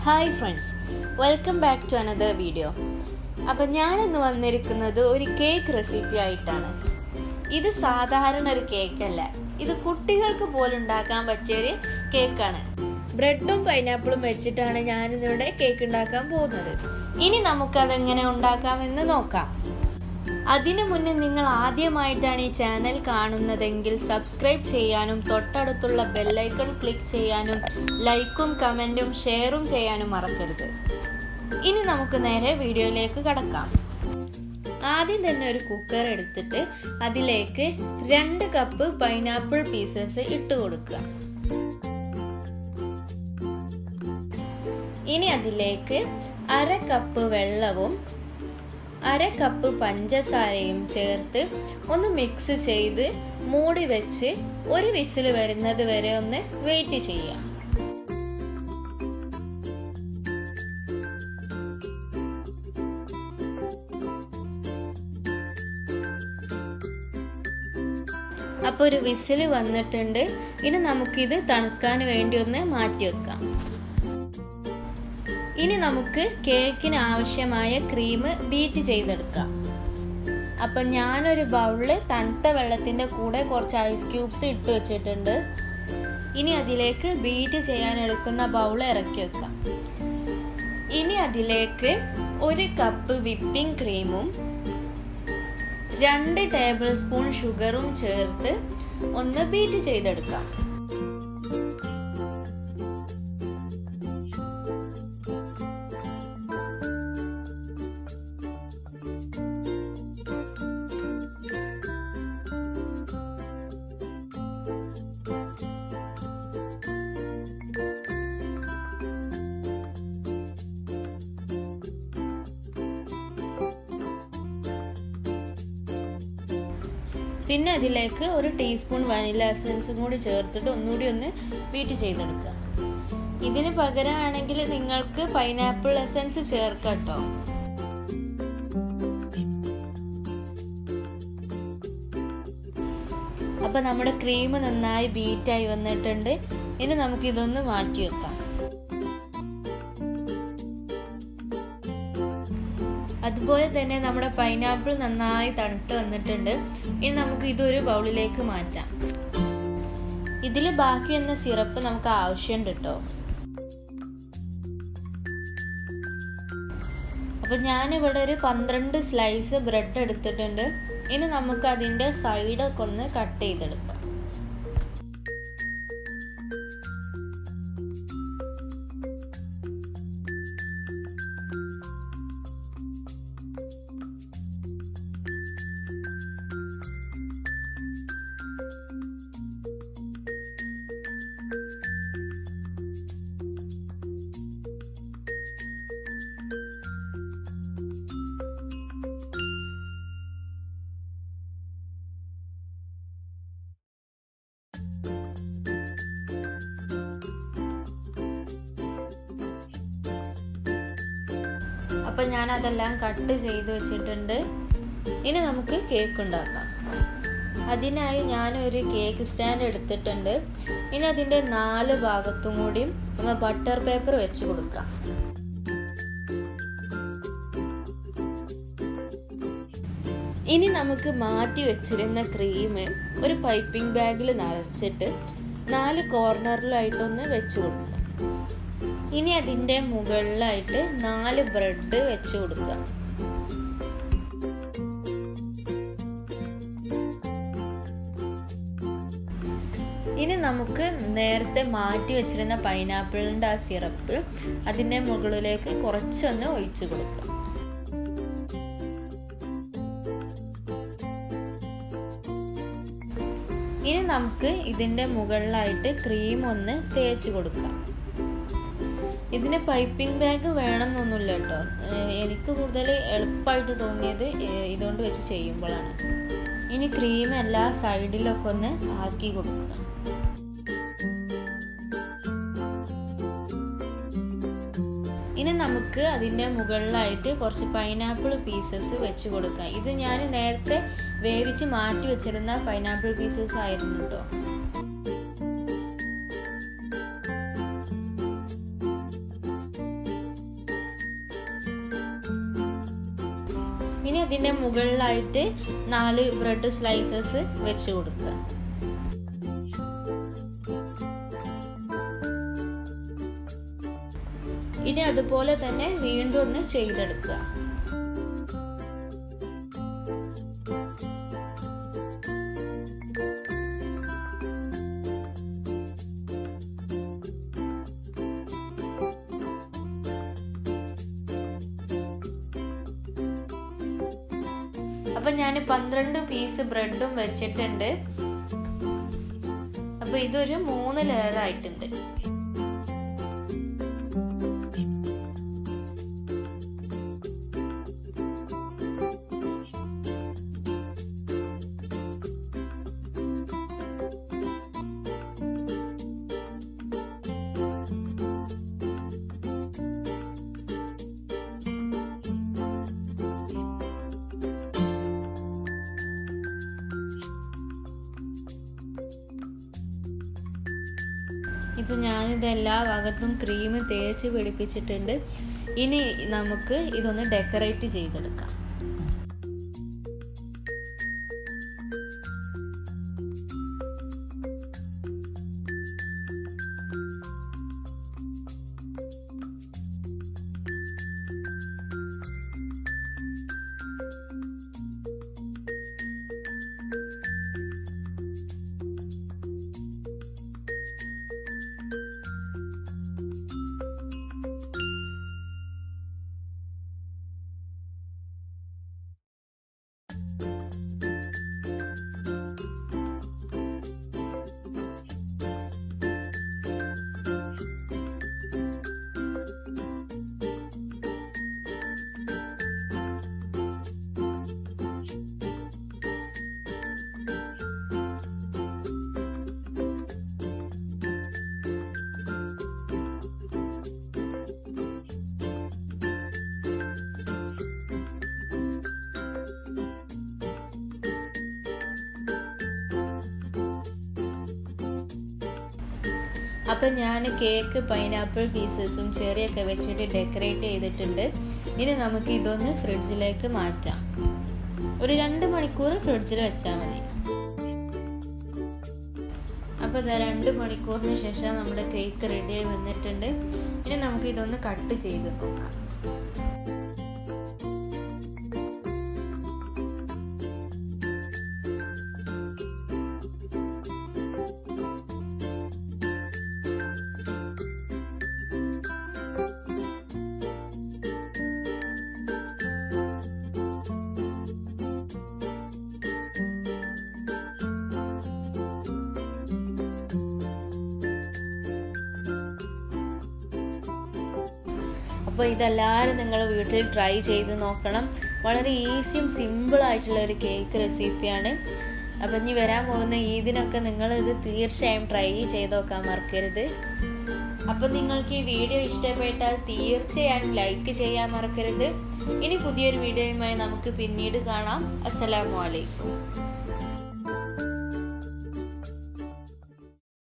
Hi friends, welcome back to another video. അപ്പം ഞാനിന്ന് വന്നിരിക്കുന്നത് ഒരു കേക്ക് റെസിപ്പി ആയിട്ടാണ്. ഇത് സാധാരണ ഒരു കേക്കല്ല, ഇത് കുട്ടികൾക്ക് പോലും ഉണ്ടാക്കാൻ പറ്റിയൊരു കേക്കാണ്. ബ്രെഡും പൈനാപ്പിളും വെച്ചിട്ടാണ് ഞാനിന്നിവിടെ കേക്ക് ഉണ്ടാക്കാൻ പോകുന്നത്. ഇനി നമുക്കതെങ്ങനെ ഉണ്ടാക്കാമെന്ന് നോക്കാം. അതിനു മുന്നേ നിങ്ങൾ ആദ്യമായിട്ടാണ് ഈ ചാനൽ കാണുന്നതെങ്കിൽ സബ്സ്ക്രൈബ് ചെയ്യാനും തൊട്ടടുത്തുള്ള ബെല്ലൈക്കൺ ക്ലിക്ക് ചെയ്യാനും ലൈക്കും കമൻറ്റും ഷെയറും ചെയ്യാനും മറക്കരുത്. ഇനി നമുക്ക് നേരെ വീഡിയോയിലേക്ക് കടക്കാം. ആദ്യം തന്നെ ഒരു കുക്കർ എടുത്തിട്ട് അതിലേക്ക് 2 കപ്പ് പൈനാപ്പിൾ പീസസ് ഇട്ട് കൊടുക്കുക. ഇനി അതിലേക്ക് 1/2 കപ്പ് വെള്ളവും 1/2 കപ്പ് പഞ്ചസാരയും ചേർത്ത് ഒന്ന് മിക്സ് ചെയ്ത് മൂടി വെച്ച് ഒരു വിസിൽ വരുന്നത് വരെ ഒന്ന് വെയിറ്റ് ചെയ്യാം. അപ്പോൾ ഒരു വിസിൽ വന്നിട്ടുണ്ട്. ഇനി നമുക്കിത് തണുക്കാൻ വേണ്ടി ഒന്ന് മാറ്റി വെക്കാം. ഇനി നമുക്ക് കേക്കിന് ആവശ്യമായ ക്രീം ബീറ്റ് ചെയ്തെടുക്കാം. അപ്പം ഞാനൊരു ബൗളിൽ തണുത്ത വെള്ളത്തിൻ്റെ കൂടെ കുറച്ച് ഐസ് ക്യൂബ്സ് ഇട്ട് വെച്ചിട്ടുണ്ട്. ഇനി അതിലേക്ക് ബീറ്റ് ചെയ്യാൻ എടുക്കുന്ന ബൗൾ ഇറക്കി വെക്കാം. ഇനി അതിലേക്ക് 1 കപ്പ് വിപ്പിംഗ് ക്രീമും 2 ടേബിൾ സ്പൂൺ ഷുഗറും ചേർത്ത് ഒന്ന് ബീറ്റ് ചെയ്തെടുക്കാം. പിന്നെ അതിലേക്ക് 1 ടീസ്പൂൺ വനില എസൻസും കൂടി ചേർത്തിട്ട് ഒന്നുകൂടി ഒന്ന് ബീറ്റ് ചെയ്തെടുക്കുക. ഇതിന് പകരമാണെങ്കിൽ നിങ്ങൾക്ക് പൈനാപ്പിൾ എസൻസ് ചേർക്കാം കേട്ടോ. അപ്പം നമ്മുടെ ക്രീം നന്നായി ബീറ്റായി വന്നിട്ടുണ്ട്. ഇനി നമുക്കിതൊന്ന് മാറ്റി വെക്കാം. അതുപോലെ തന്നെ നമ്മുടെ പൈനാപ്പിൾ നന്നായി തണുത്ത് വന്നിട്ടുണ്ട്. ഇനി നമുക്ക് ഇതൊരു ബൗളിലേക്ക് മാറ്റാം. ഇതിൽ ബാക്കി വന്ന സിറപ്പ് നമുക്ക് ആവശ്യമുണ്ട് കേട്ടോ. അപ്പം ഞാനിവിടെ ഒരു 12 സ്ലൈസ് ബ്രെഡ് എടുത്തിട്ടുണ്ട്. ഇനി നമുക്ക് അതിൻ്റെ സൈഡൊക്കെ ഒന്ന് കട്ട് ചെയ്തെടുക്കാം. അപ്പം ഞാൻ അതെല്ലാം കട്ട് ചെയ്ത് വെച്ചിട്ടുണ്ട്. ഇനി നമുക്ക് കേക്ക് ഉണ്ടാക്കാം. അതിനായി ഞാനൊരു കേക്ക് സ്റ്റാൻഡ് എടുത്തിട്ടുണ്ട്. ഇനി അതിൻ്റെ 4 ഭാഗത്തും കൂടിയും നമ്മൾ ബട്ടർ പേപ്പർ വെച്ച് കൊടുക്കാം. ഇനി നമുക്ക് മാറ്റി വെച്ചിരുന്ന ക്രീം ഒരു പൈപ്പിംഗ് ബാഗിൽ നിറച്ചിട്ട് 4 കോർണറിലായിട്ടൊന്ന് വെച്ച് കൊടുക്കാം. ഇനി അതിൻ്റെ മുകളിലായിട്ട് 4 ബ്രെഡ് വെച്ച് കൊടുക്കുക. ഇനി നമുക്ക് നേരത്തെ മാറ്റി വെച്ചിരുന്ന പൈനാപ്പിളിൻ്റെ ആ സിറപ്പ് അതിൻ്റെ മുകളിലേക്ക് കുറച്ചൊന്ന് ഒഴിച്ചു കൊടുക്കുക. ഇനി നമുക്ക് ഇതിൻ്റെ മുകളിലായിട്ട് ക്രീം ഒന്ന് തേച്ച് കൊടുക്കാം. ഇതിന് പൈപ്പിംഗ് ബാഗ് വേണമെന്നൊന്നുമില്ല കേട്ടോ. എനിക്ക് കൂടുതൽ എളുപ്പമായിട്ട് തോന്നിയത് ഇതുകൊണ്ട് വെച്ച് ചെയ്യുമ്പോഴാണ്. ഇനി ക്രീം എല്ലാ സൈഡിലൊക്കെ ഒന്ന് ആക്കി കൊടുക്കുക. ഇനി നമുക്ക് അതിൻ്റെ മുകളിലായിട്ട് കുറച്ച് പൈനാപ്പിൾ പീസസ് വെച്ച് കൊടുക്കാം. ഇത് ഞാൻ നേരത്തെ വേവിച്ച് മാറ്റി വെച്ചിരുന്ന പൈനാപ്പിൾ പീസസ് ആയിരുന്നു കേട്ടോ. ഇനി അതിൻ്റെ മുകളിലായിട്ട് 4 ബ്രെഡ് സ്ലൈസസ് വെച്ച് കൊടുക്കുക. ഇനി അതുപോലെ തന്നെ വീണ്ടും ഒന്ന് ചെയ്തെടുക്കുക. അപ്പം ഞാൻ 12 പീസ് ബ്രെഡും വെച്ചിട്ടുണ്ട്. അപ്പോൾ ഇതൊരു 3 ലെയർ ആയിട്ടുണ്ട്. ഇപ്പം ഞാനിത് എല്ലാ ഭാഗത്തും ക്രീം തേച്ച് പിടിപ്പിച്ചിട്ടുണ്ട്. ഇനി നമുക്ക് ഇതൊന്ന് ഡെക്കറേറ്റ് ചെയ്തെടുക്കാം. അപ്പം ഞാൻ കേക്ക് പൈനാപ്പിൾ പീസസും ചെറിയൊക്കെ വെച്ചിട്ട് ഡെക്കറേറ്റ് ചെയ്തിട്ടുണ്ട്. ഇനി നമുക്ക് ഇതൊന്ന് ഫ്രിഡ്ജിലേക്ക് മാറ്റാം. ഒരു 2 മണിക്കൂർ ഫ്രിഡ്ജിൽ വെച്ചാൽ മതി. അപ്പോൾ 2 മണിക്കൂറിന് ശേഷം നമ്മുടെ കേക്ക് റെഡിയായി വന്നിട്ടുണ്ട്. ഇനി നമുക്ക് ഇതൊന്ന് കട്ട് ചെയ്ത് നോക്കാം. അപ്പോൾ ഇതെല്ലാവരും നിങ്ങൾ വീട്ടിൽ ട്രൈ ചെയ്ത് നോക്കണം. വളരെ ഈസിയും സിമ്പിളായിട്ടുള്ള ഒരു കേക്ക് റെസിപ്പിയാണ്. അപ്പം ഇനി വരാൻ പോകുന്ന ഈദിനൊക്കെ നിങ്ങളിത് തീർച്ചയായും ട്രൈ ചെയ്ത് നോക്കാൻ മറക്കരുത്. അപ്പം നിങ്ങൾക്ക് ഈ വീഡിയോ ഇഷ്ടപ്പെട്ടാൽ തീർച്ചയായും ലൈക്ക് ചെയ്യാൻ മറക്കരുത്. ഇനി പുതിയൊരു വീഡിയോയുമായി നമുക്ക് പിന്നീട് കാണാം. അസ്സലാമു അലൈക്കും.